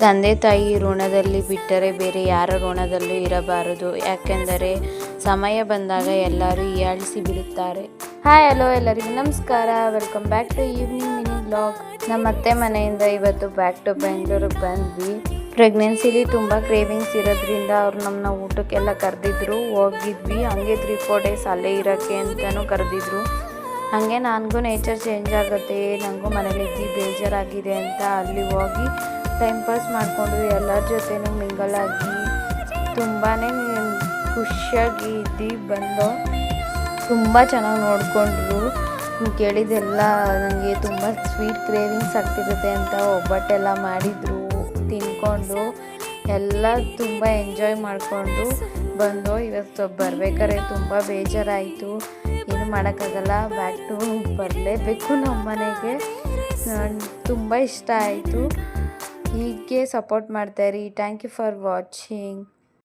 ತಂದೆ ತಾಯಿ ಋಣದಲ್ಲಿ ಬಿಟ್ಟರೆ ಬೇರೆ ಯಾರ ಋಣದಲ್ಲೂ ಇರಬಾರದು. ಯಾಕೆಂದರೆ ಸಮಯ ಬಂದಾಗ ಎಲ್ಲರೂ ಹೀಯಾಳಿಸಿ ಬಿಡುತ್ತಾರೆ. ಹಾಯ್ ಹಲೋ ಎಲ್ಲರಿಗೂ ನಮಸ್ಕಾರ. Welcome back to evening mini blog. ನಮ್ಮ ಅತ್ತೆ ಮನೆಯಿಂದ ಇವತ್ತು ಬ್ಯಾಕ್ ಟು ಬೆಂಗಳೂರಿಗೆ ಬಂದ್ವಿ. ಪ್ರೆಗ್ನೆನ್ಸಿಲಿ ತುಂಬ ಕ್ರೇವಿಂಗ್ಸ್ ಇರೋದ್ರಿಂದ ಅವ್ರು ನಮ್ಮನ್ನ ಊಟಕ್ಕೆಲ್ಲ ಕರೆದಿದ್ರು. ಹೋಗಿದ್ವಿ. ಹಂಗೆ 3-4 ಡೇಸ್ ಅಲ್ಲೇ ಇರೋಕ್ಕೆ ಅಂತಲೂ ಕರೆದಿದ್ರು. ಹಾಗೆ ನನಗೂ ನೇಚರ್ ಚೇಂಜ್ ಆಗುತ್ತೆ, ನನಗೂ ಮನೇಲಿದ್ದು ಬೇಜಾರಾಗಿದೆ ಅಂತ ಅಲ್ಲಿ ಹೋಗಿ ಟೈಮ್ ಪಾಸ್ ಮಾಡಿಕೊಂಡು ಎಲ್ಲರ ಜೊತೆನೂ ಮಿಂಗಲ್ ಆಗಿ ತುಂಬಾ ಖುಷಿಯಾಗಿ ಇದ್ದು ಬಂದು ತುಂಬ ಚೆನ್ನಾಗಿ ನೋಡಿಕೊಂಡ್ರು. ಕೇಳಿದೆಲ್ಲ ನನಗೆ ತುಂಬ ಸ್ವೀಟ್ ಕ್ರೇವಿಂಗ್ಸ್ ಆಗ್ತಿರುತ್ತೆ ಅಂತ ಒಬ್ಬಟ್ಟೆಲ್ಲ ಮಾಡಿದರು. ತಿಂದ್ಕೊಂಡು ಎಲ್ಲ ತುಂಬ ಎಂಜಾಯ್ ಮಾಡಿಕೊಂಡು ಬಂದು ಇವತ್ತು ಬರಬೇಕಾದ್ರೆ ತುಂಬ ಬೇಜಾರಾಯಿತು. ಏನು ಮಾಡೋಕ್ಕಾಗಲ್ಲ, ಬ್ಯಾಕ್ ಟು ಬರಲೇಬೇಕು ನಮ್ಮ ಮನೆಗೆ. ತುಂಬ ಇಷ್ಟ ಆಯಿತು. ಹೀಗೆ ಸಪೋರ್ಟ್ ಮಾಡ್ತಾಯಿರಿ. Thank you for watching.